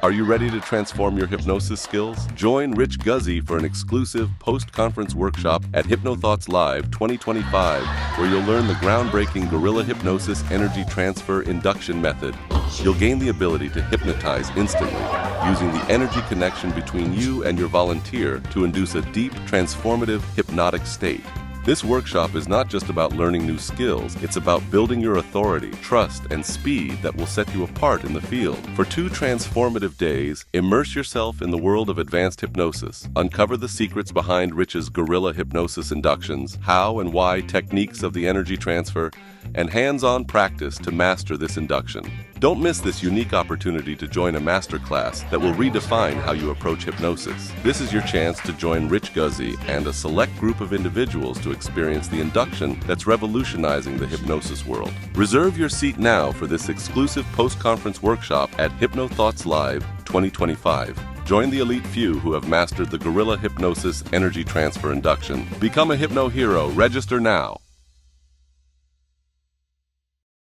Are you ready to transform your hypnosis skills? Join Rich Guzzi for an exclusive post-conference workshop at Hypnothoughts Live 2025, where you'll learn the groundbreaking guerrilla hypnosis energy transfer induction method. You'll gain the ability to hypnotize instantly, using the energy connection between you and your volunteer to induce a deep, transformative hypnotic state. This workshop is not just about learning new skills, it's about building your authority, trust, and speed that will set you apart in the field. For 2 transformative days, immerse yourself in the world of advanced hypnosis. Uncover the secrets behind Rich's guerrilla hypnosis inductions, how and why techniques of the energy transfer, and hands-on practice to master this induction. Don't miss this unique opportunity to join a masterclass that will redefine how you approach hypnosis. This is your chance to join Rich Guzzi and a select group of individuals to experience the induction that's revolutionizing the hypnosis world. Reserve your seat now for this exclusive post-conference workshop at Hypnothoughts Live 2025. Join the elite few who have mastered the guerrilla hypnosis energy transfer induction. Become a hypno hero. Register now.